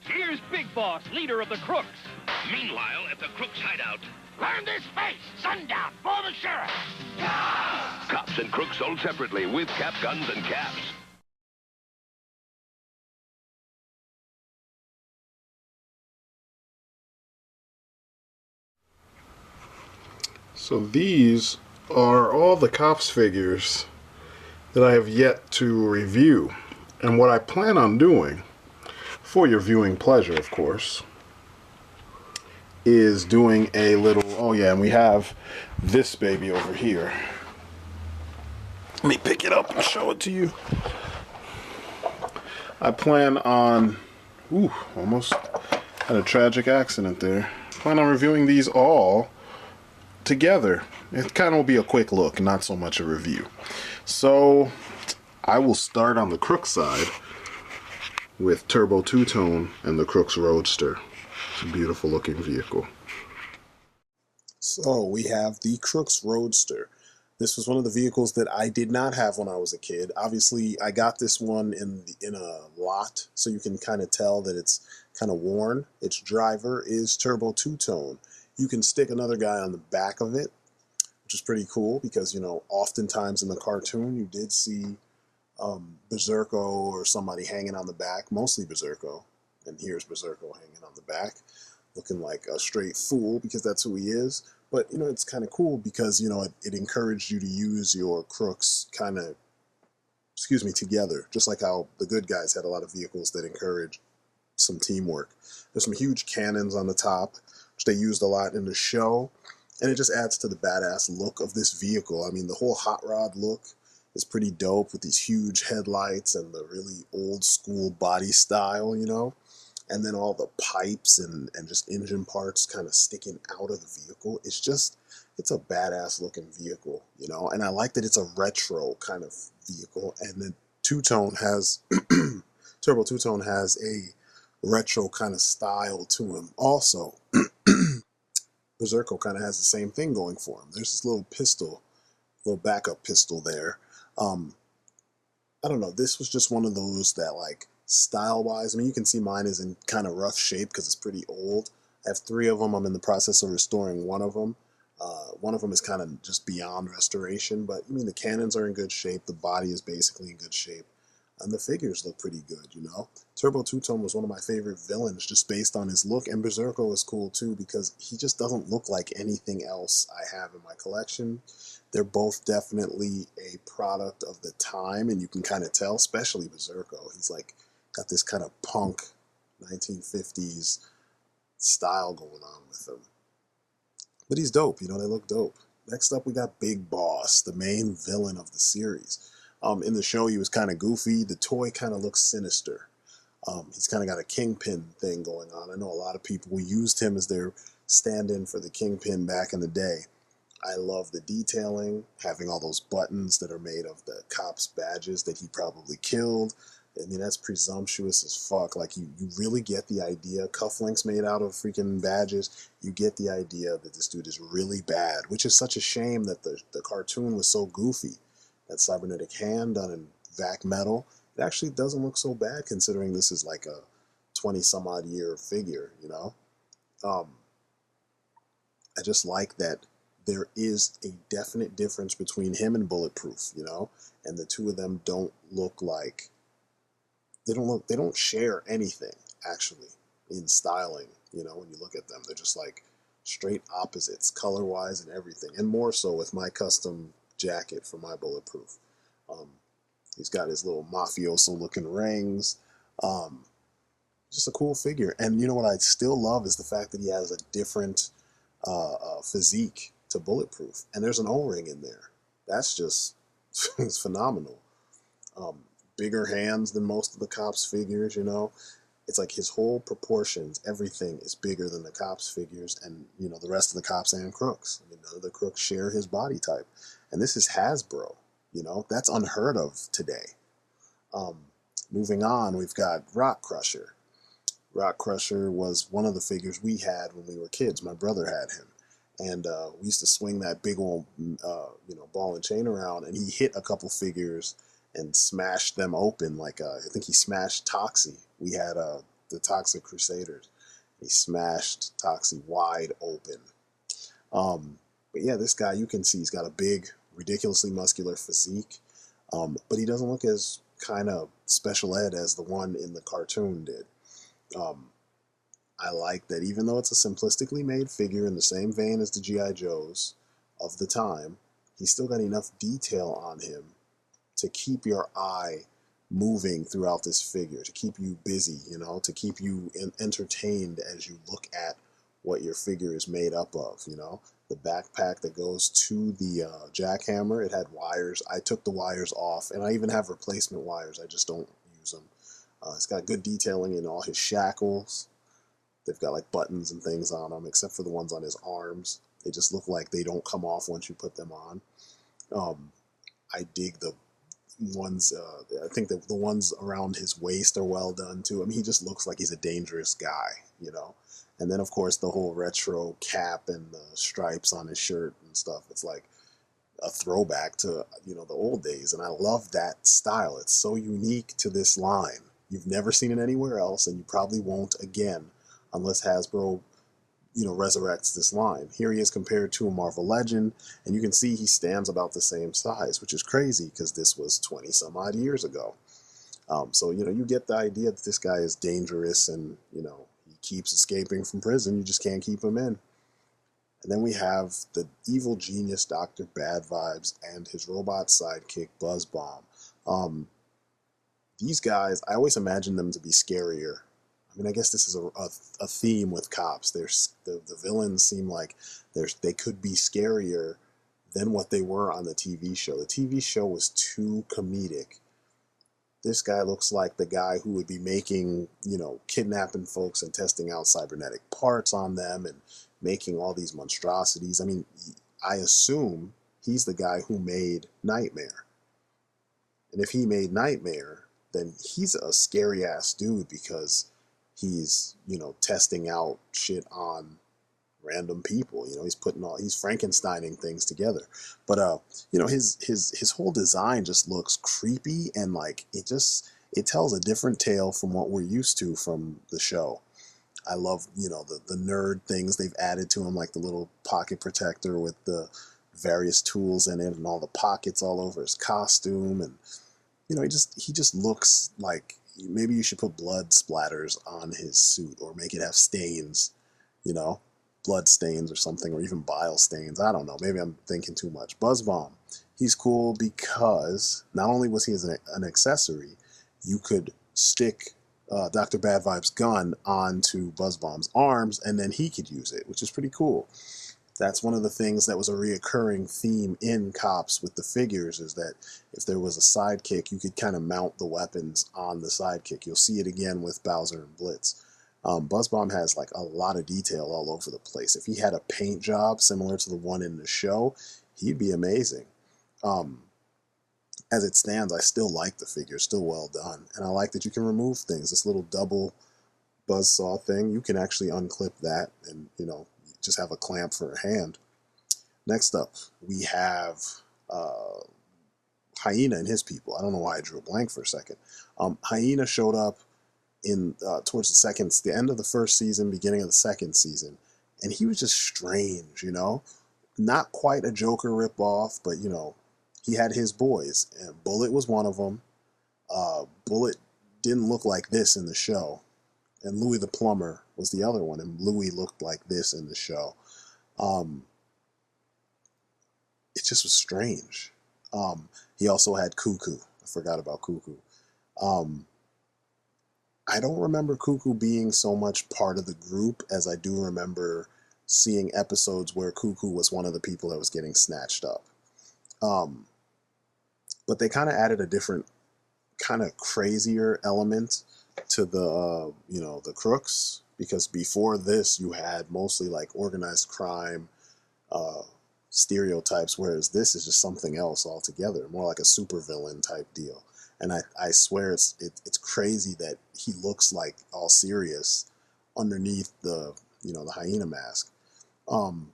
Here's Big Boss, leader of the Crooks. Meanwhile, at the Crooks hideout... Learn this face! Sundown! For the sheriff! Cops and crooks sold separately with cap guns and caps. So these are all the COPS figures that I have yet to review. And what I plan on doing, for your viewing pleasure, of course, is doing a little, oh yeah, and we have this baby over here. Let me pick it up and show it to you. I plan on, almost had a tragic accident there. Plan on reviewing these all together. It kind of will be a quick look, not so much a review. So I will start on the Crooks side with Turbo Two-Tone and the Crooks Roadster. It's a beautiful looking vehicle. So we have the Crooks Roadster. This was one of the vehicles that I did not have when I was a kid. Obviously, I got this one in a lot, so you can kind of tell that it's kind of worn. Its driver is Turbo Two-Tone. You can stick another guy on the back of it, which is pretty cool because, you know, oftentimes in the cartoon you did see Berserko or somebody hanging on the back, mostly Berserko, and here's Berserko hanging on the back, looking like a straight fool because that's who he is. But, you know, it's kind of cool because, you know, it encouraged you to use your crooks kind of, together, just like how the good guys had a lot of vehicles that encourage some teamwork. There's some huge cannons on the top, which they used a lot in the show, and it just adds to the badass look of this vehicle. I mean, the whole hot rod look is pretty dope with these huge headlights and the really old school body style, you know, and then all the pipes and just engine parts kind of sticking out of the vehicle. It's a badass looking vehicle, you know, and I like that it's a retro kind of vehicle, and then Two-Tone has Turbo Two-Tone has a retro kind of style to him also. Berserko kind of has the same thing going for him. There's this little pistol, little backup pistol there. I don't know, this was just one of those that, like, style-wise, I mean, you can see mine is in kind of rough shape because it's pretty old. I have 3 of them. I'm in the process of restoring one of them. One of them is kind of just beyond restoration, but, I mean, the cannons are in good shape. The body is basically in good shape. And the figures look pretty good, you know? Turbo Two-Tone was one of my favorite villains just based on his look, and Berserko is cool too because he just doesn't look like anything else I have in my collection. They're both definitely a product of the time, and you can kind of tell, especially Berserko. He's like got this kind of punk 1950s style going on with him. But he's dope, you know, they look dope. Next up, we got Big Boss, the main villain of the series. In the show, he was kind of goofy. The toy kind of looks sinister. He's kind of got a Kingpin thing going on. I know a lot of people used him as their stand-in for the Kingpin back in the day. I love the detailing, having all those buttons that are made of the COPS badges that he probably killed. I mean, that's presumptuous as fuck. Like, you really get the idea. Cufflinks made out of freaking badges. You get the idea that this dude is really bad, which is such a shame that the cartoon was so goofy. That cybernetic hand done in vac metal, it actually doesn't look so bad considering this is like a 20-some-odd year figure, you know? I just like that there is a definite difference between him and Bulletproof, you know? And the two of them don't look like... They don't share anything, actually, in styling, you know, when you look at them. They're just like straight opposites, color-wise and everything. And more so with my custom jacket for my Bulletproof. He's got his little mafioso looking rings. Just a cool figure. And you know what I still love is the fact that he has a different physique to Bulletproof, and there's an O-ring in there. That's just it's phenomenal. Bigger hands than most of the COPS figures, you know. it's like his whole proportions, everything is bigger than the C.O.P.S figures, and you know the rest of the C.O.P.S and Crooks. I mean, none of the Crooks share his body type, and this is Hasbro. You know, that's unheard of today. Moving on, we've got Rock Crusher. Rock Crusher was one of the figures we had when we were kids. My brother had him, and we used to swing that big old, you know, ball and chain around, and he hit a couple figures and smashed them open. Like I think he smashed Toxie. We had the Toxic Crusaders. He smashed Toxie wide open. But yeah, this guy, you can see he's got a big, ridiculously muscular physique, but he doesn't look as kind of special ed as the one in the cartoon did. I like that even though it's a simplistically made figure in the same vein as the G.I. Joes of the time, he's still got enough detail on him to keep your eye moving throughout this figure, to keep you busy, you know, to keep you entertained as you look at what your figure is made up of, you know. The backpack that goes to the jackhammer, it had wires. I took the wires off, and I even have replacement wires. I just don't use them. It's got good detailing in all his shackles. They've got like buttons and things on them, except for the ones on his arms. They just look like they don't come off once you put them on. I dig the ones, I think that the ones around his waist are well done too. I mean, he just looks like he's a dangerous guy, you know. And then of course the whole retro cap and the stripes on his shirt and stuff. It's like a throwback to, you know, the old days. And I love that style. It's so unique to this line. You've never seen it anywhere else, and you probably won't again unless Hasbro, you know, resurrects this line. Here he is compared to a Marvel Legend, and you can see he stands about the same size, which is crazy because this was 20 some odd years ago. So, you know, you get the idea that this guy is dangerous and, you know, he keeps escaping from prison. You just can't keep him in. And then we have the evil genius Dr. Bad Vibes and his robot sidekick Buzz Bomb. These guys, I always imagine them to be scarier. I mean, I guess this is a theme with cops. The villains seem like they could be scarier than what they were on the TV show. The TV show was too comedic. This guy looks like the guy who would be making, you know, kidnapping folks and testing out cybernetic parts on them and making all these monstrosities. I mean, I assume he's the guy who made Nightmare. And if he made Nightmare, then he's a scary ass dude because he's, you know, testing out shit on random people. You know, he's Frankensteining things together. But you know, his whole design just looks creepy, and like it tells a different tale from what we're used to from the show. I love, you know, the nerd things they've added to him, like the little pocket protector with the various tools in it and all the pockets all over his costume. And you know, he just looks like maybe you should put blood splatters on his suit or make it have stains, you know, blood stains or something, or even bile stains. I don't know. Maybe I'm thinking too much. Buzz Bomb. He's cool because not only was he an accessory, you could stick Dr. Bad Vibe's gun onto Buzz Bomb's arms and then he could use it, which is pretty cool. That's one of the things that was a reoccurring theme in C.O.P.S with the figures, is that if there was a sidekick, you could kind of mount the weapons on the sidekick. You'll see it again with Bowser and Blitz. Buzz Bomb has like a lot of detail all over the place. If he had a paint job similar to the one in the show, he'd be amazing. As it stands, I still like the figure, still well done. And I like that you can remove things. This little double buzzsaw thing, you can actually unclip that and, you know, just have a clamp for a hand. Next up, we have Hyena and his people. I don't know why I drew a blank for a second. Hyena showed up in towards the end of the first season, beginning of the second season, and he was just strange, you know, not quite a Joker ripoff, but you know, he had his boys, and Bullet was one of them. Bullet didn't look like this in the show, and Louis the Plumber was the other one, and Louis looked like this in the show. It just was strange. He also had Cuckoo. I forgot about Cuckoo. I don't remember Cuckoo being so much part of the group as I do remember seeing episodes where Cuckoo was one of the people that was getting snatched up. But they kind of added a different, kind of crazier element to the you know, the crooks, because before this you had mostly like organized crime uh, stereotypes, whereas this is just something else altogether, more like a supervillain type deal. And I swear it's crazy that he looks like all serious underneath the, you know, the hyena mask. Um,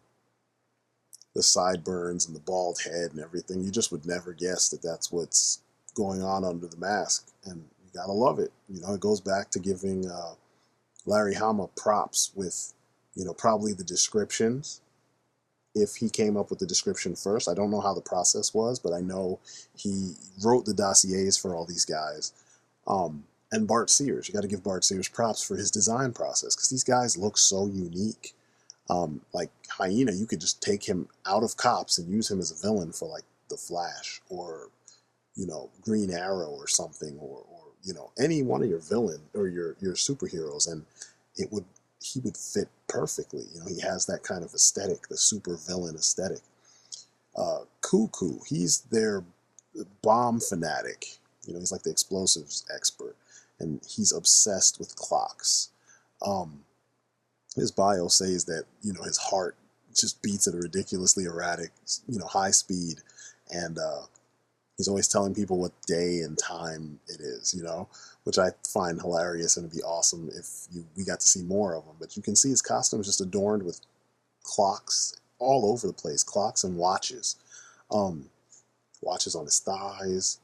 the sideburns and the bald head and everything, you just would never guess that that's what's going on under the mask, and you gotta love it. You know, it goes back to giving Larry Hama props with, you know, probably the descriptions. If he came up with the description first, I don't know how the process was, but I know he wrote the dossiers for all these guys. And Bart Sears, you got to give Bart Sears props for his design process, because these guys look so unique. Like Hyena, you could just take him out of Cops and use him as a villain for like the Flash, or, you know, Green Arrow or something, or you know, any one of your villain or your superheroes, and it would he would fit perfectly. You know, he has that kind of aesthetic, the super villain aesthetic. Cuckoo, he's their bomb fanatic. You know, he's like the explosives expert, and he's obsessed with clocks. His bio says that, you know, his heart just beats at a ridiculously erratic, you know, high speed, and he's always telling people what day and time it is, you know, which I find hilarious, and it'd be awesome if we got to see more of him. But you can see his costume is just adorned with clocks all over the place, clocks and watches. Watches on his thighs,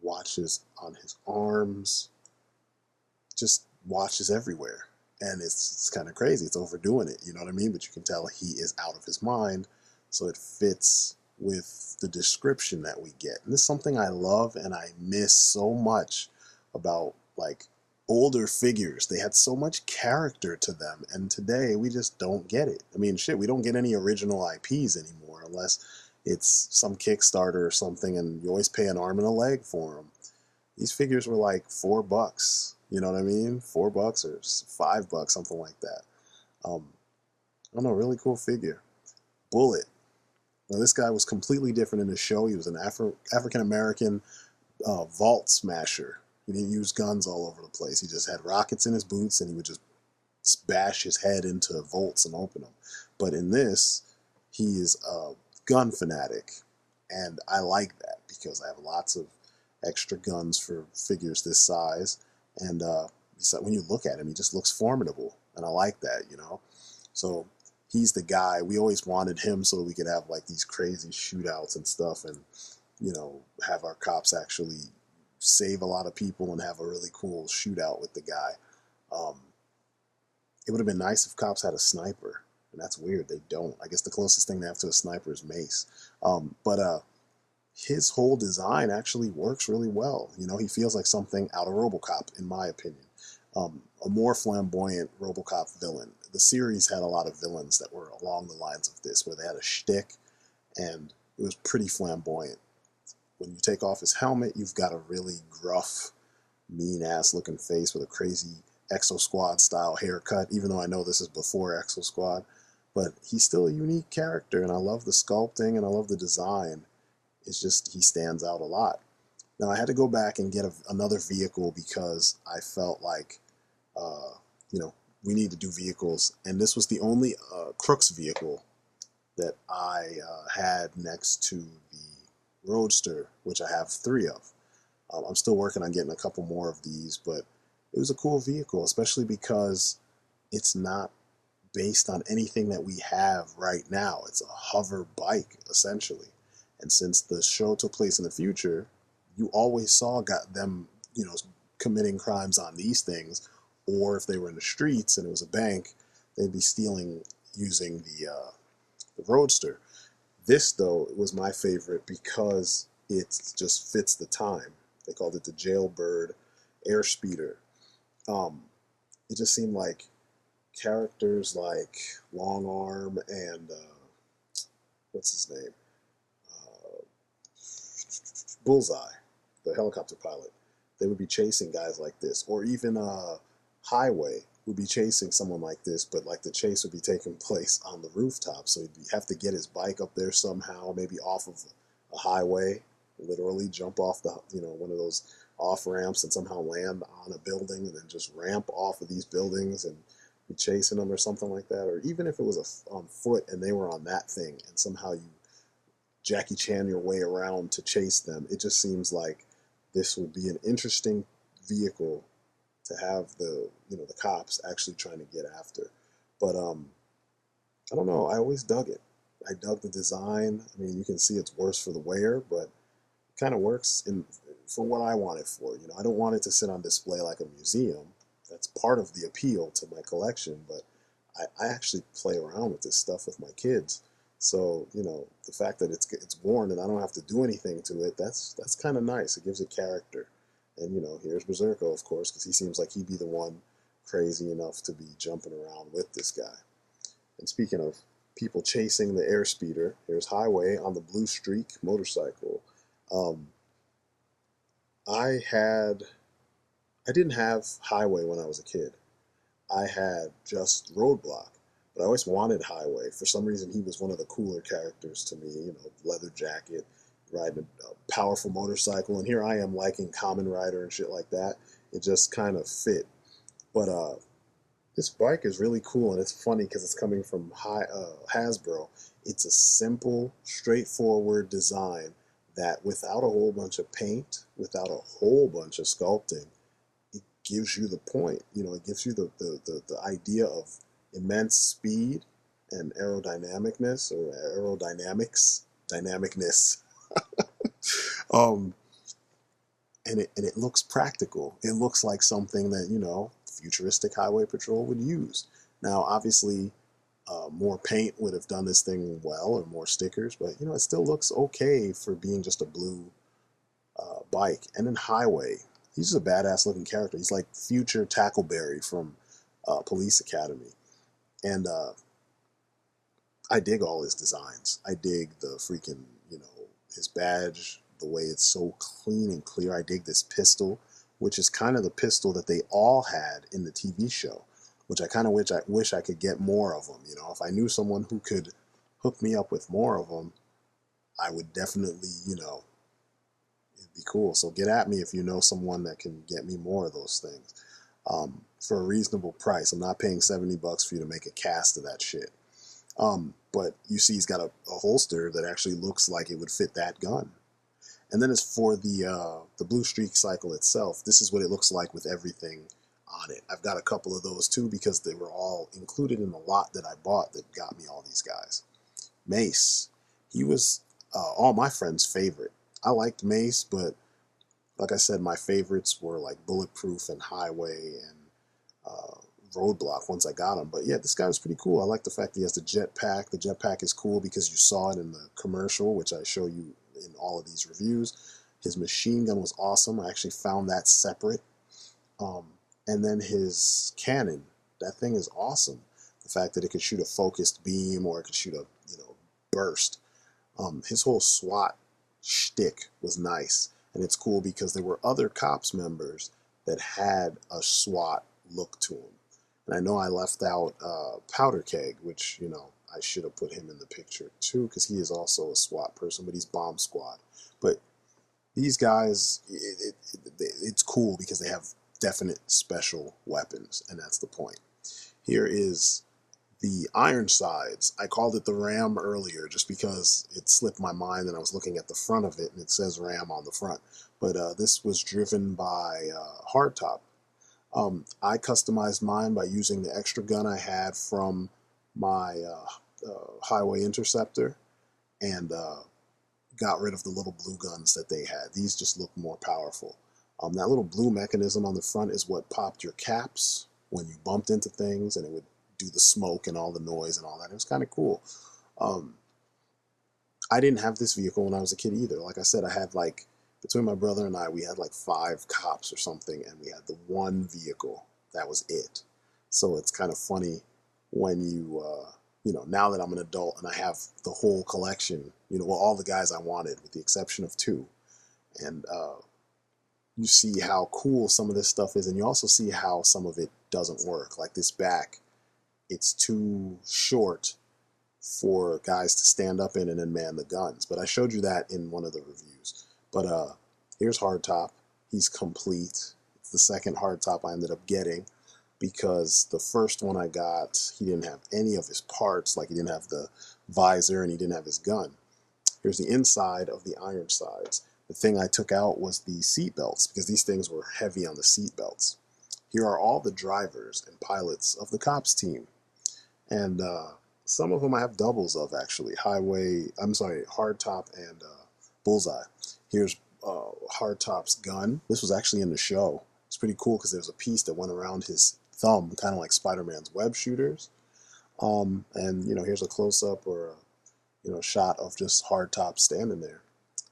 watches on his arms, just watches everywhere. And it's kind of crazy. It's overdoing it, you know what I mean? But you can tell he is out of his mind, so it fits with the description that we get. And this is something I love and I miss so much about, like, older figures. They had so much character to them, and today we just don't get it. I mean, shit, we don't get any original IPs anymore unless it's some Kickstarter or something, and you always pay an arm and a leg for them. These figures were like $4, you know what I mean? $4 or $5, something like that. I don't know, really cool figure. Bullet. Now, this guy was completely different in the show. He was an African American vault smasher. He didn't use guns all over the place. He just had rockets in his boots, and he would just bash his head into vaults and open them. But in this, he is a gun fanatic, and I like that because I have lots of extra guns for figures this size, and when you look at him, he just looks formidable, and I like that, you know. So he's the guy. We always wanted him so we could have like these crazy shootouts and stuff, and, you know, have our cops actually save a lot of people and have a really cool shootout with the guy. It would have been nice if cops had a sniper, and that's weird. They don't. I guess the closest thing they have to a sniper is Mace. But his whole design actually works really well. You know, he feels like something out of RoboCop, in my opinion. A more flamboyant RoboCop villain. The series had a lot of villains that were along the lines of this, where they had a shtick, and it was pretty flamboyant. When you take off his helmet, you've got a really gruff, mean-ass looking face with a crazy Exo Squad style haircut, even though I know this is before Exo Squad. But he's still a unique character, and I love the sculpting, and I love the design. It's just, he stands out a lot. Now, I had to go back and get another vehicle because I felt like, you know, we need to do vehicles. And this was the only Crooks vehicle that I had next to the Roadster, which I have 3 of. I'm still working on getting a couple more of these, but it was a cool vehicle, especially because it's not based on anything that we have right now. It's a hover bike, essentially. And since the show took place in the future, you always saw them, you know, committing crimes on these things, or if they were in the streets and it was a bank, they'd be stealing using the Roadster. This, though, was my favorite because it just fits the time. They called it the Jailbird Airspeeder. It just seemed like characters like Long Arm and what's his name? Bullseye, the helicopter pilot. They would be chasing guys like this, or even Highway would be chasing someone like this, but like the chase would be taking place on the rooftop, so he'd have to get his bike up there somehow, maybe off of a highway, literally jump off the, you know, one of those off ramps and somehow land on a building and then just ramp off of these buildings and be chasing them or something like that. Or even if it was on foot and they were on that thing and somehow you Jackie Chan your way around to chase them. It just seems like this would be an interesting vehicle to have the cops actually trying to get after. But I don't know. I always dug it. I dug the design. I mean, you can see it's worse for the wear, but it kind of works for what I want it for. I don't want it to sit on display like a museum. That's part of the appeal to my collection, but I actually play around with this stuff with my kids. So, the fact that it's worn and I don't have to do anything to it, that's kind of nice. It gives it character. And, here's Berserko, of course, because he seems like he'd be the one crazy enough to be jumping around with this guy. And speaking of people chasing the airspeeder, here's Highway on the Blue Streak motorcycle. I didn't have Highway when I was a kid. I had just Roadblock. But I always wanted Highway. For some reason, he was one of the cooler characters to me. Leather jacket, riding a powerful motorcycle. And here I am liking Kamen Rider and shit like that. It just kind of fit. But this bike is really cool, and it's funny because it's coming from Hasbro. It's a simple, straightforward design that without a whole bunch of paint, without a whole bunch of sculpting, it gives you the point. It gives you the idea of immense speed and dynamicness. And it looks practical. It looks like something that futuristic highway patrol would use. Now, obviously, more paint would have done this thing well, or more stickers, but it still looks okay for being just a blue bike. And then Highway, he's just a badass looking character. He's like future Tackleberry from Police Academy. And I dig all his designs. I dig the freaking, his badge, the way it's so clean and clear. I dig this pistol, which is kind of the pistol that they all had in the TV show, which I kind of wish I could get more of them. If I knew someone who could hook me up with more of them, I would definitely, it'd be cool. So get at me if you know someone that can get me more of those things. For a reasonable price. I'm not paying $70 for you to make a cast of that shit. But you see he's got a holster that actually looks like it would fit that gun. And then as for the Blue Streak cycle itself, this is what it looks like with everything on it. I've got a couple of those too because they were all included in the lot that I bought that got me all these guys. Mace. He was all my friends' favorite. I liked Mace, but like I said, my favorites were like Bulletproof and Highway and Roadblock once I got him. But yeah, this guy was pretty cool. I like the fact that he has the jetpack. The jetpack is cool because you saw it in the commercial, which I show you in all of these reviews. His machine gun was awesome. I actually found that separate. And then his cannon, that thing is awesome. The fact that it could shoot a focused beam or it could shoot a burst. His whole SWAT shtick was nice. And it's cool because there were other COPS members that had a SWAT look to them. And I know I left out Powder Keg, which, I should have put him in the picture too, because he is also a SWAT person, but he's Bomb Squad. But these guys, it's cool because they have definite special weapons, and that's the point. Here is the Ironsides. I called it the Ram earlier just because it slipped my mind and I was looking at the front of it and it says Ram on the front. But this was driven by Hardtop. I customized mine by using the extra gun I had from my Highway Interceptor and got rid of the little blue guns that they had. These just look more powerful. That little blue mechanism on the front is what popped your caps when you bumped into things, and it would do the smoke and all the noise and all that. It was kind of cool. I didn't have this vehicle when I was a kid either. Like I said, I had between my brother and I, we had 5 COPS or something, and we had the one vehicle. That was it. So it's kind of funny when you, now that I'm an adult and I have the whole collection, all the guys I wanted, with the exception of 2. And you see how cool some of this stuff is, and you also see how some of it doesn't work. Like this back, it's too short for guys to stand up in and then man the guns. But I showed you that in one of the reviews. But here's Hardtop. He's complete. It's the second hardtop I ended up getting, because the first one I got, he didn't have any of his parts, like he didn't have the visor and he didn't have his gun. Here's the inside of the iron sides. The thing I took out was the seat belts, because these things were heavy on the seat belts. Here are all the drivers and pilots of the C.O.P.S team. And some of them I have doubles of, actually. Hardtop and Bullseye. Here's Hardtop's gun. This was actually in the show. It's pretty cool because there's a piece that went around his thumb, kind of like Spider-Man's web shooters. And, you know, here's a close-up or a, you know, shot of just Hardtop standing there.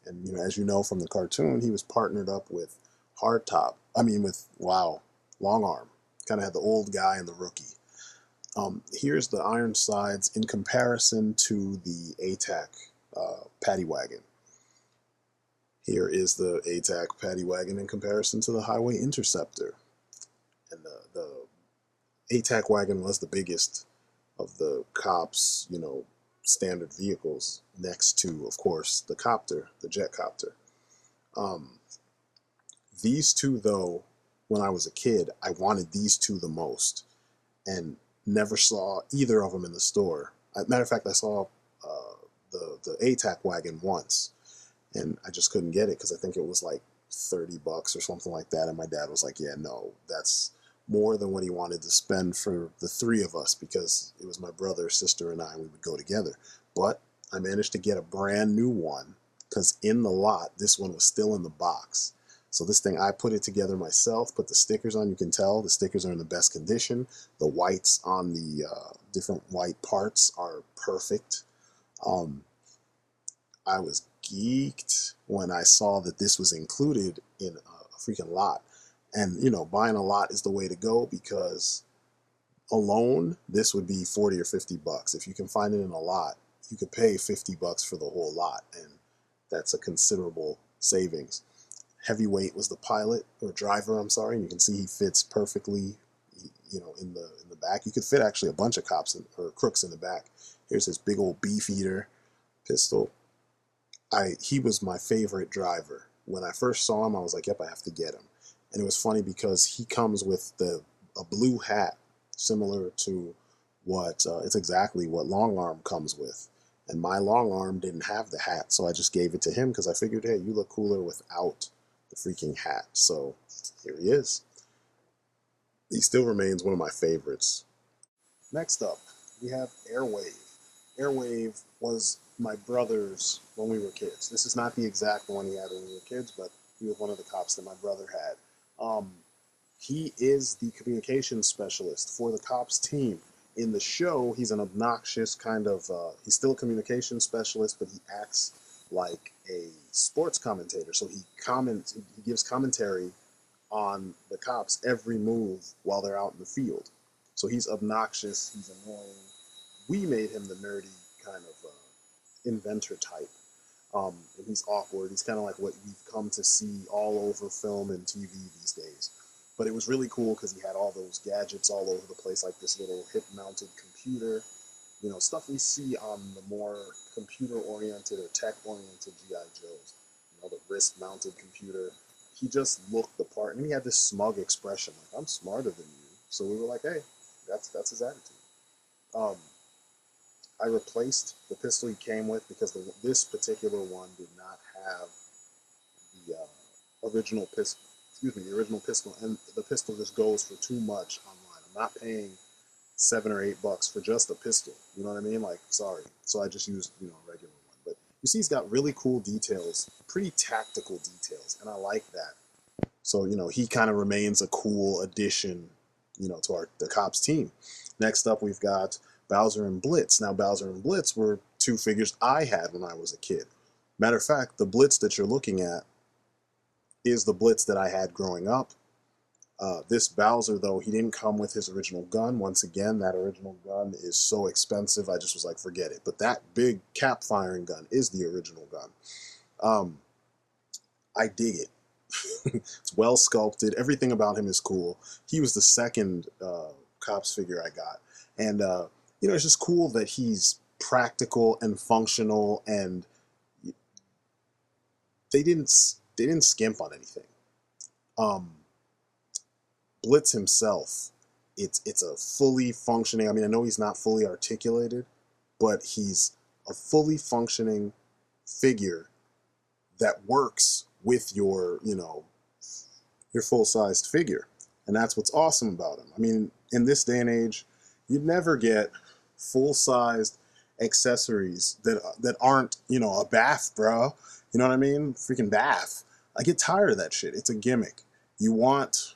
And, you know, as you know from the cartoon, he was partnered up with Long Arm. Kind of had the old guy and the rookie. Here's the iron sides in comparison to the ATAC paddy wagon. Here is the ATAC paddy wagon in comparison to the Highway Interceptor. And the ATAC wagon was the biggest of the C.O.P.S, you know, standard vehicles, next to, of course, the copter, the jet copter. These two, though, when I was a kid, I wanted these two the most, and never saw either of them in the store. Matter of fact, I saw the ATAC wagon once, and I just couldn't get it because I think it was like $30 or something like that, and my dad was like, yeah, no, that's more than what he wanted to spend for the three of us, because it was my brother, sister, and I, and we would go together. But I managed to get a brand new one, because in the lot, this one was still in the box. So this thing, I put it together myself, put the stickers on. You can tell the stickers are in the best condition. The whites on the different white parts are perfect. I was geeked when I saw that this was included in a freaking lot. And, you know, buying a lot is the way to go, because alone, this would be 40 or 50 bucks. If you can find it in a lot, you could pay 50 bucks for the whole lot, and that's a considerable savings. Heavyweight was the pilot, or driver, I'm sorry, and you can see he fits perfectly, you know, in the back. You could fit actually a bunch of cops or crooks in the back. Here's his big old beefeater pistol. He was my favorite driver. When I first saw him, I was like, yep, I have to get him. And it was funny because he comes with a blue hat, similar to what, it's exactly what Long Arm comes with. And my Long Arm didn't have the hat, so I just gave it to him because I figured, hey, you look cooler without the freaking hat. So here he is. He still remains one of my favorites. Next up, we have Airwave. Airwave was my brother's when we were kids. This is not the exact one he had when we were kids, but he was one of the cops that my brother had. He is the communications specialist for the C.O.P.S team. In the show, he's an obnoxious kind of, he's still a communications specialist, but he acts like a sports commentator. So he gives commentary on the C.O.P.S every move while they're out in the field. So he's obnoxious, he's annoying. We made him the nerdy kind of inventor type. And he's awkward. He's kind of like what we've come to see all over film and TV these days. But it was really cool because he had all those gadgets all over the place, like this little hip-mounted computer. You know, stuff we see on the more computer-oriented or tech-oriented G.I. Joes. You know, the wrist-mounted computer. He just looked the part, and he had this smug expression, like, I'm smarter than you. So we were like, hey, that's his attitude. I replaced the pistol he came with because this particular one did not have the original pistol. The original pistol, and the pistol just goes for too much online. I'm not paying $7 or $8 for just a pistol. You know what I mean? Like, sorry. So I just used, you know, a regular one. But you see, he's got really cool details, pretty tactical details, and I like that. So, you know, he kind of remains a cool addition, you know, to the C.O.P.S team. Next up, we've got Bowser and Blitz. Now, Bowser and Blitz were two figures I had when I was a kid. Matter of fact, the Blitz that you're looking at is the Blitz that I had growing up. This Bowser, though, he didn't come with his original gun. Once again, that original gun is so expensive, I just was like, forget it. But that big cap firing gun is the original gun. I dig it. It's well sculpted. Everything about him is cool. He was the second C.O.P.S figure I got. And, you know, it's just cool that he's practical and functional, and they didn't skimp on anything. Blitz himself, it's a fully functioning, I mean, I know he's not fully articulated, but he's a fully functioning figure that works with your, you know, your full-sized figure. And that's what's awesome about him. I mean, in this day and age, you'd never get full-sized accessories that aren't, you know, a bath, bro. You know what I mean? Freaking bath. I get tired of that shit. It's a gimmick. You want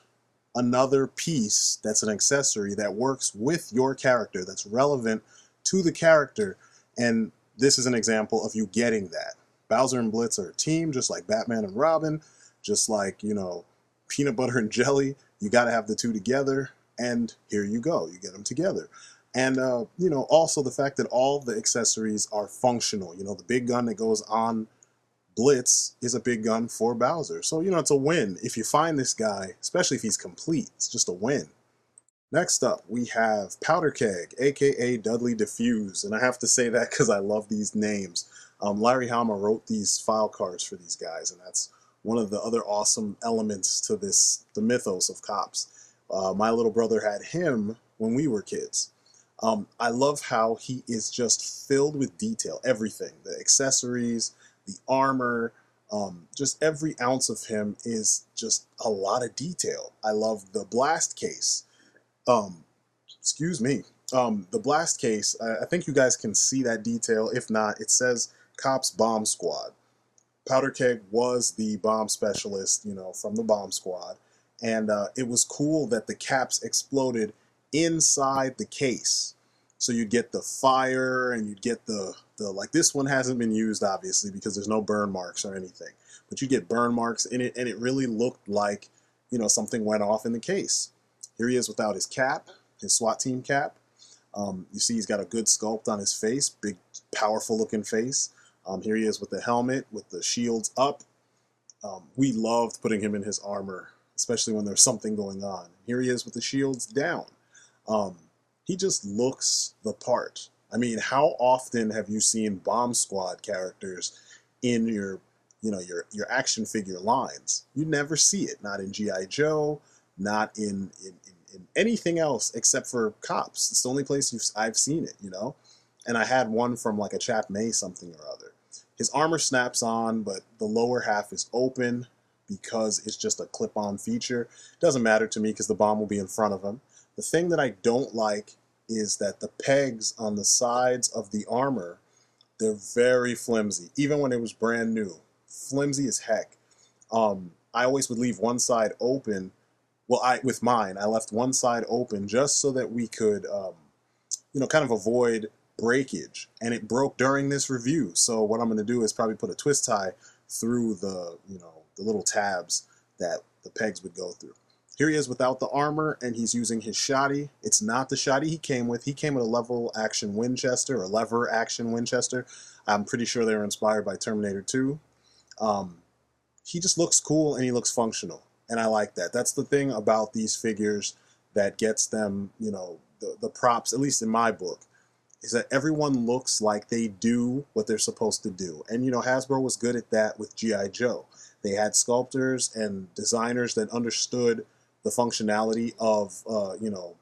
another piece that's an accessory that works with your character, that's relevant to the character, and this is an example of you getting that. Bowser and Blitz are a team, just like Batman and Robin, just like, you know, peanut butter and jelly. You got to have the two together, and here you go. You get them together. And, you know, also the fact that all the accessories are functional. You know, the big gun that goes on Blitz is a big gun for Bowser. So, you know, it's a win. If you find this guy, especially if he's complete, it's just a win. Next up, we have Powder Keg, aka Dudley Diffuse. And I have to say that because I love these names. Larry Hama wrote these file cards for these guys, and that's one of the other awesome elements to this, the mythos of C.O.P.S. My little brother had him when we were kids. I love how he is just filled with detail, everything, the accessories, the armor, just every ounce of him is just a lot of detail. I love the blast case. Excuse me. The blast case, I think you guys can see that detail. If not, it says C.O.P.S Bomb Squad. Powder Keg was the bomb specialist, you know, from the bomb squad. And it was cool that the caps exploded inside the case. So you'd get the fire and you'd get the like, this one hasn't been used obviously because there's no burn marks or anything, but you get burn marks in it, and it really looked like, you know, something went off in the case. Here he is without his cap, his SWAT team cap. You see he's got a good sculpt on his face, big powerful looking face. Here he is with the helmet, with the shields up. We loved putting him in his armor, especially when there's something going on. Here he is with the shields down. He just looks the part. I mean, how often have you seen Bomb Squad characters in your, you know, your action figure lines? You never see it. Not in G.I. Joe, not in anything else except for C.O.P.S. It's the only place I've seen it, you know? And I had one from like a Chapman something or other. His armor snaps on, but the lower half is open because it's just a clip-on feature. Doesn't matter to me because the bomb will be in front of him. The thing that I don't like is that the pegs on the sides of the armor, they're very flimsy. Even when it was brand new, flimsy as heck. I always would leave one side open. Well, with mine, I left one side open just so that we could, you know, kind of avoid breakage. And it broke during this review. So what I'm going to do is probably put a twist tie through the, you know, the little tabs that the pegs would go through. Here he is without the armor, and he's using his shotty. It's not the shotty he came with. He came with a lever action Winchester. I'm pretty sure they were inspired by Terminator 2. He just looks cool and he looks functional, and I like that. That's the thing about these figures that gets them, you know, the props, at least in my book, is that everyone looks like they do what they're supposed to do. And, you know, Hasbro was good at that with G.I. Joe. They had sculptors and designers that understood the functionality of, you know,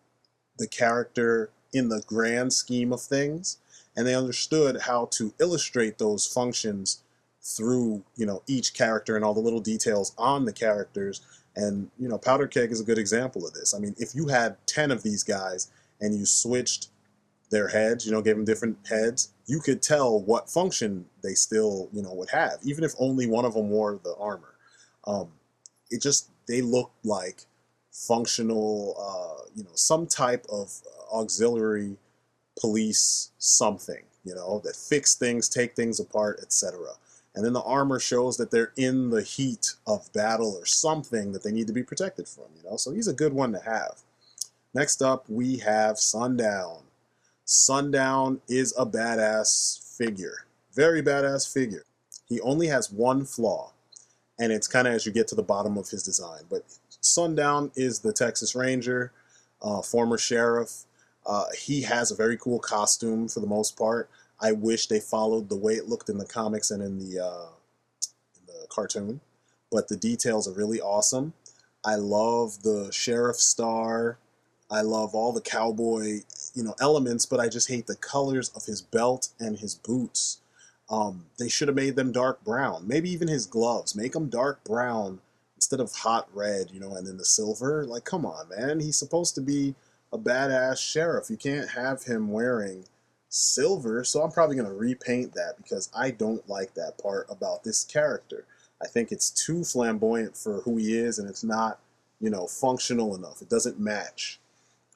the character in the grand scheme of things, and they understood how to illustrate those functions through, you know, each character and all the little details on the characters. And, you know, Powder Keg is a good example of this. I mean, if you had 10 of these guys and you switched their heads, you know, gave them different heads, you could tell what function they still, you know, would have, even if only one of them wore the armor. It just, they look like functional, you know, some type of auxiliary police something, you know, that fix things, take things apart, etc. And then the armor shows that they're in the heat of battle or something that they need to be protected from, you know. So he's a good one to have. Next up, we have Sundown. Sundown is a badass figure. Very badass figure. He only has one flaw, and it's kind of as you get to the bottom of his design. But Sundown is the Texas Ranger, former sheriff. He has a very cool costume for the most part. I wish they followed the way it looked in the comics and in the cartoon, but the details are really awesome. I love the sheriff star. I love all the cowboy, elements, but I just hate the colors of his belt and his boots. They should have made them dark brown. Maybe even his gloves. Make them dark brown instead of hot red, and then the silver. Like, come on, man. He's supposed to be a badass sheriff. You can't have him wearing silver, so I'm probably going to repaint that because I don't like that part about this character. I think it's too flamboyant for who he is, and it's not, functional enough. It doesn't match.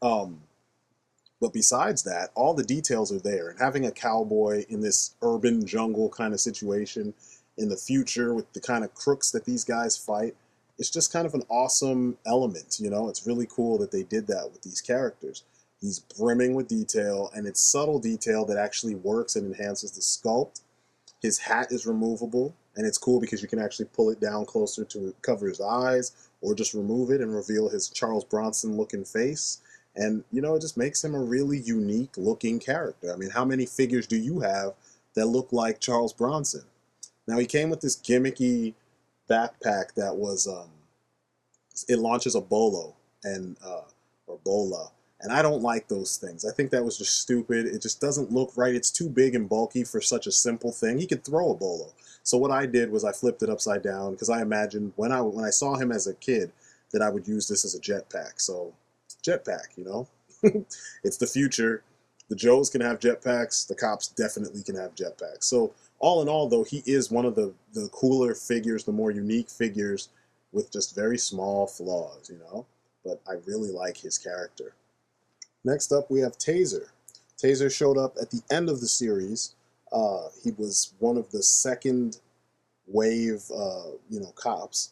But besides that, all the details are there. And having a cowboy in this urban jungle kind of situation in the future with the kind of crooks that these guys fight, it's just kind of an awesome element, It's really cool that they did that with these characters. He's brimming with detail, and it's subtle detail that actually works and enhances the sculpt. His hat is removable, and it's cool because you can actually pull it down closer to cover his eyes or just remove it and reveal his Charles Bronson looking face. And, it just makes him a really unique looking character. I mean, how many figures do you have that look like Charles Bronson? Now, he came with this gimmicky backpack that was, it launches a bolo or bola. And I don't like those things. I think that was just stupid. It just doesn't look right. It's too big and bulky for such a simple thing. He could throw a bolo. So what I did was I flipped it upside down because I imagined when I saw him as a kid that I would use this as a jetpack. So jetpack, it's the future. The Joes can have jetpacks. The cops definitely can have jetpacks. So all in all, though, he is one of the cooler figures, the more unique figures with just very small flaws, But I really like his character. Next up, we have Taser. Taser showed up at the end of the series. He was one of the second wave, cops.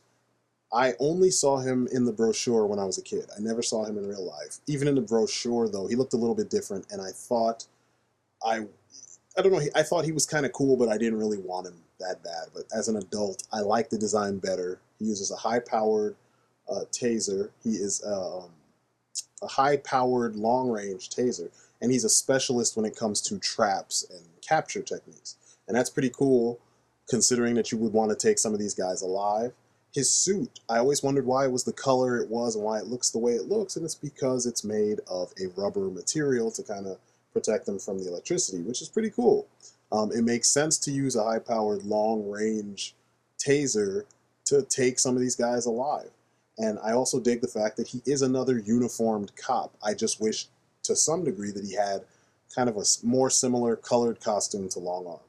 I only saw him in the brochure when I was a kid. I never saw him in real life. Even in the brochure, though, he looked a little bit different, and I thought, I don't know, I thought he was kind of cool, but I didn't really want him that bad. But as an adult, I like the design better. He uses a high-powered taser. He is a high-powered, long-range taser, and he's a specialist when it comes to traps and capture techniques. And that's pretty cool, considering that you would want to take some of these guys alive. His suit, I always wondered why it was the color it was and why it looks the way it looks, and it's because it's made of a rubber material to kind of protect them from the electricity, which is pretty cool. It makes sense to use a high-powered, long-range taser to take some of these guys alive. And I also dig the fact that he is another uniformed cop. I just wish, to some degree, that he had kind of a more similar colored costume to Long Arm.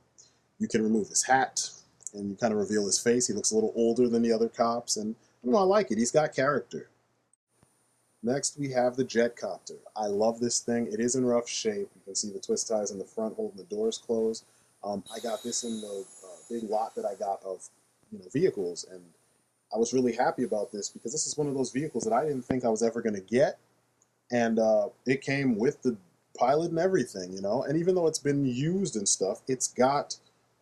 You can remove his hat, and you kind of reveal his face. He looks a little older than the other cops, and I like it. He's got character. Next, we have the Jetcopter. I love this thing. It is in rough shape. You can see the twist ties in the front holding the doors closed. I got this in the big lot that I got of vehicles, and I was really happy about this because this is one of those vehicles that I didn't think I was ever going to get, and it came with the pilot and everything, and even though it's been used and stuff, it's got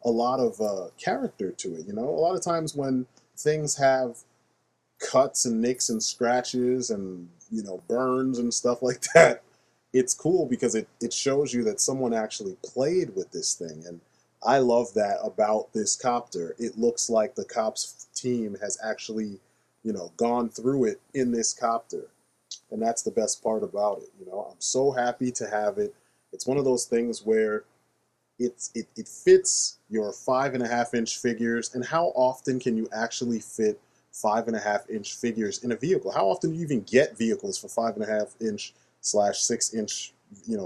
a lot of character to it, A lot of times when things have cuts and nicks and scratches and, burns and stuff like that, it's cool because it shows you that someone actually played with this thing, and I love that about this copter. It looks like the cops team has actually, gone through it in this copter. And that's the best part about it. I'm so happy to have it. It's one of those things where it fits your 5.5-inch figures. And how often can you actually fit 5.5-inch figures in a vehicle? How often do you even get vehicles for 5.5-inch / 6-inch,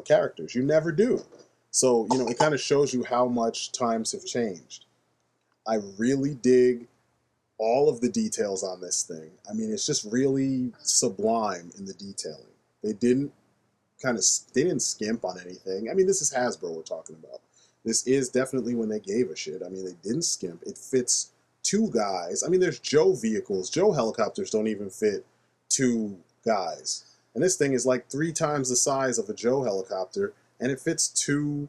characters? You never do. So, it kind of shows you how much times have changed. I really dig all of the details on this thing. I mean, it's just really sublime in the detailing. They didn't skimp on anything. I mean, this is Hasbro we're talking about. This is definitely when they gave a shit. I mean, they didn't skimp. It fits 2 guys. I mean, there's Joe vehicles. Joe helicopters don't even fit 2 guys. And this thing is like 3 times the size of a Joe helicopter, and it fits 2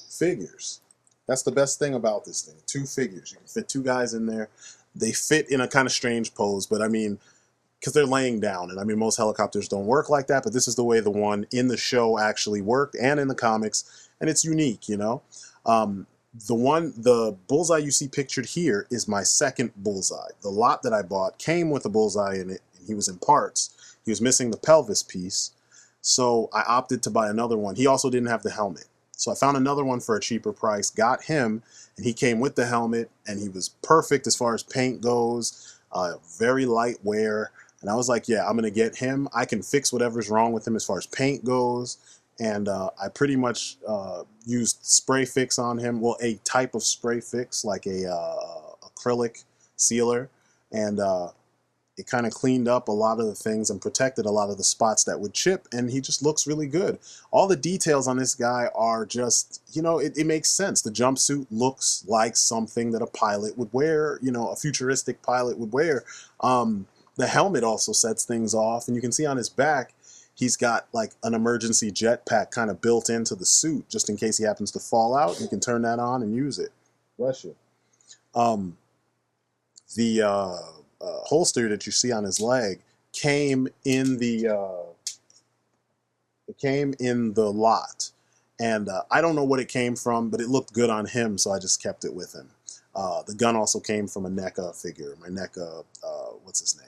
figures. That's the best thing about this thing. 2 figures. You can fit 2 guys in there. They fit in a kind of strange pose, but I mean, because they're laying down. And I mean, most helicopters don't work like that, but this is the way the one in the show actually worked and in the comics, and it's unique, The bullseye you see pictured here is my second bullseye. The lot that I bought came with a bullseye in it and he was in parts. He was missing the pelvis piece, so I opted to buy another one. He also didn't have the helmet. So I found another one for a cheaper price, got him, and he came with the helmet, and he was perfect as far as paint goes, very light wear. And I was like, yeah, I'm going to get him. I can fix whatever's wrong with him as far as paint goes. And I pretty much used spray fix on him. Well, a type of spray fix, like a acrylic sealer. And it kind of cleaned up a lot of the things and protected a lot of the spots that would chip. And he just looks really good. All the details on this guy are just, you know, it makes sense. The jumpsuit looks like something that a pilot would wear, you know, a futuristic pilot would wear. The helmet also sets things off. And you can see on his back, he's got like an emergency jetpack kind of built into the suit, just in case he happens to fall out. You can turn that on and use it. Bless you. The holster that you see on his leg came in the lot, and I don't know what it came from, but it looked good on him, so I just kept it with him. The gun also came from a NECA figure. My NECA, what's his name?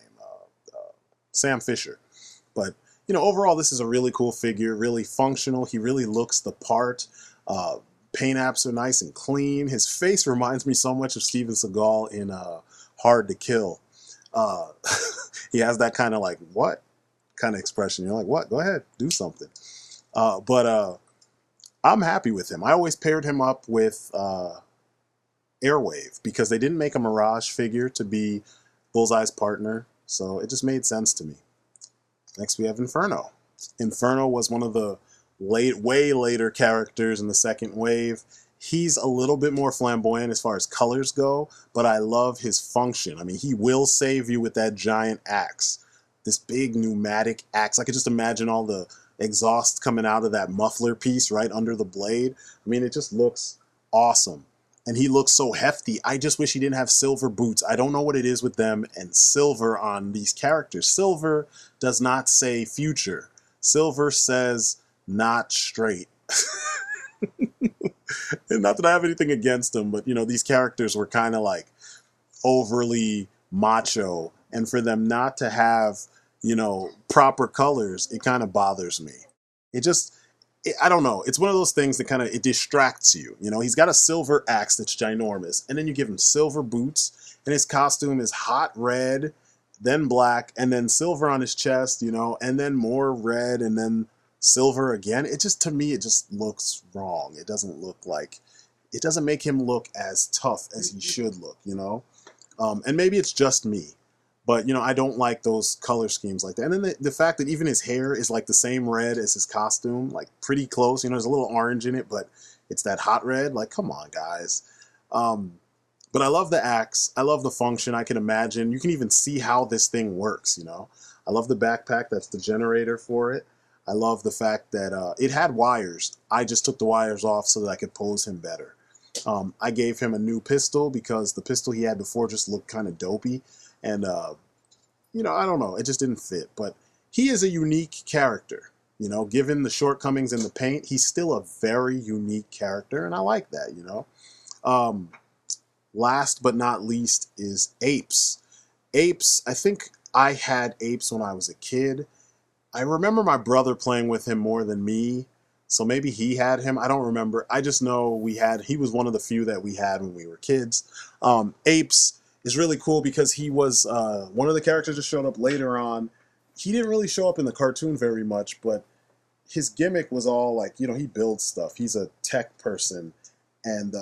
Sam Fisher. But you know, overall, this is a really cool figure, really functional. He really looks the part. Paint apps are nice and clean. His face reminds me so much of Steven Seagal in Hard to Kill. He has that kind of like, what? Kind of expression. You're like, what? Go ahead, do something. But I'm happy with him. I always paired him up with Airwave because they didn't make a Mirage figure to be Bullseye's partner, so it just made sense to me. Next we have Inferno. Inferno was one of the way later characters in the second wave. He's a little bit more flamboyant as far as colors go, but I love his function. I mean, he will save you with that giant axe. This big pneumatic axe. I could just imagine all the exhaust coming out of that muffler piece right under the blade. I mean, it just looks awesome. And he looks so hefty. I just wish he didn't have silver boots. I don't know what it is with them and silver on these characters. Silver does not say future. Silver says not straight. And not that I have anything against them, but you know, these characters were kind of like overly macho, and for them not to have, you know, proper colors, it kind of bothers me. I don't know. It's one of those things that kind of, it distracts you. You know, he's got a silver axe that's ginormous, and then you give him silver boots, and his costume is hot red, then black, and then silver on his chest, you know, and then more red, and then silver again. It just, to me, it just looks wrong. It doesn't look like, it doesn't make him look as tough as he should look, you know? And maybe it's just me, but, you know, I don't like those color schemes like that. And then the fact that even his hair is like the same red as his costume, like pretty close, you know, there's a little orange in it, but it's that hot red. Like, come on, guys. But I love the axe. I love the function. I can imagine. You can even see how this thing works, you know? I love the backpack. That's the generator for it. I love the fact that it had wires. I just took the wires off so that I could pose him better. I gave him a new pistol because the pistol he had before just looked kind of dopey. And, you know, I don't know. It just didn't fit. But he is a unique character. You know, given the shortcomings in the paint, he's still a very unique character. And I like that, you know. Last but not least is Apes. Apes, I think I had Apes when I was a kid. I remember my brother playing with him more than me, so maybe he had him. I don't remember. I just know he was one of the few that we had when we were kids. Apes is really cool because he was one of the characters that showed up later on. He didn't really show up in the cartoon very much, but his gimmick was all like, you know, he builds stuff. He's a tech person, and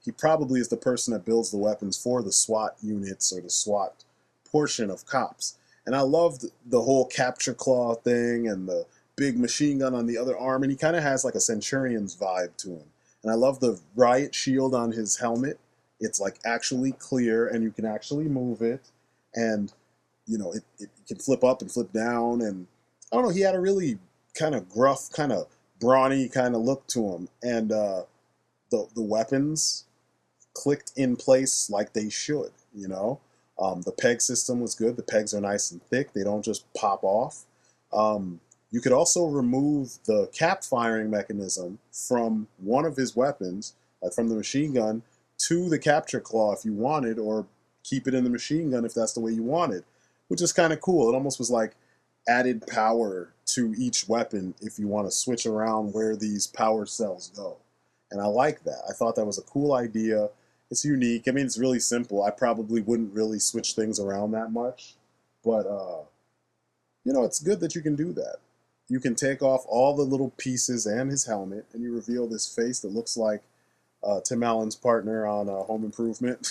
he probably is the person that builds the weapons for the SWAT units or the SWAT portion of COPS. And I loved the whole capture claw thing and the big machine gun on the other arm. And he kind of has like a Centurion's vibe to him. And I love the riot shield on his helmet. It's like actually clear and you can actually move it. And, you know, it can flip up and flip down. And I don't know, he had a really kind of gruff, kind of brawny kind of look to him. And the weapons clicked in place like they should, you know. The peg system was good. The pegs are nice and thick. They don't just pop off. You could also remove the cap firing mechanism from one of his weapons, like from the machine gun, to the capture claw if you wanted, or keep it in the machine gun if that's the way you wanted. which is kind of cool. It almost was like added power to each weapon if you want to switch around where these power cells go. And I like that. I thought that was a cool idea. It's unique. I mean, it's really simple. I probably wouldn't really switch things around that much. But, you know, it's good that you can do that. You can take off all the little pieces and his helmet, and you reveal this face that looks like Tim Allen's partner on Home Improvement.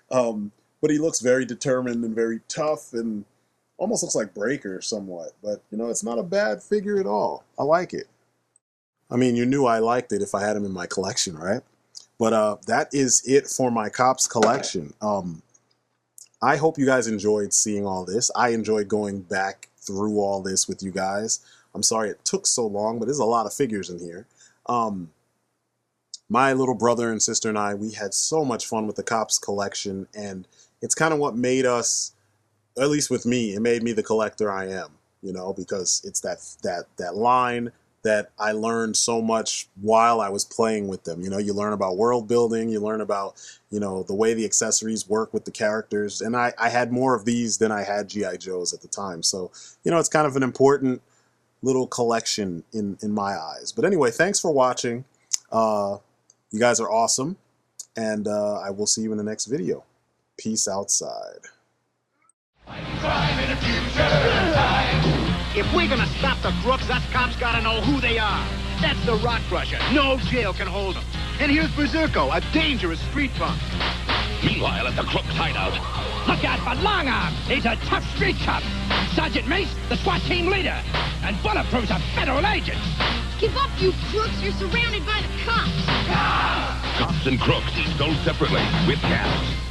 But he looks very determined and very tough and almost looks like Breaker somewhat. But, you know, it's not a bad figure at all. I like it. I mean, you knew I liked it if I had him in my collection, right? But that is it for my C.O.P.S collection. I hope you guys enjoyed seeing all this. I enjoyed going back through all this with you guys. I'm sorry it took so long, but there's a lot of figures in here. My little brother and sister and I, we had so much fun with the C.O.P.S collection, and it's kind of what made us, at least with me, it made me the collector I am, you know, because it's that line that I learned so much while I was playing with them. You know, you learn about world building, you learn about, you know, the way the accessories work with the characters. And I had more of these than I had G.I. Joes at the time. So, you know, it's kind of an important little collection in my eyes. But anyway, thanks for watching. You guys are awesome. And I will see you in the next video. Peace outside. If we're gonna stop the crooks, us cops gotta know who they are. That's the Rock Crusher. No jail can hold him. And here's Berserko, a dangerous street punk. Meanwhile, at the Crooks hideout, Look out for Long Arm. He's a tough street cop. Sergeant Mace, the SWAT team leader. And Bulletproof's a federal agent. Give up, you crooks. You're surrounded by the cops. C.O.P.S and Crooks, sold separately with caps.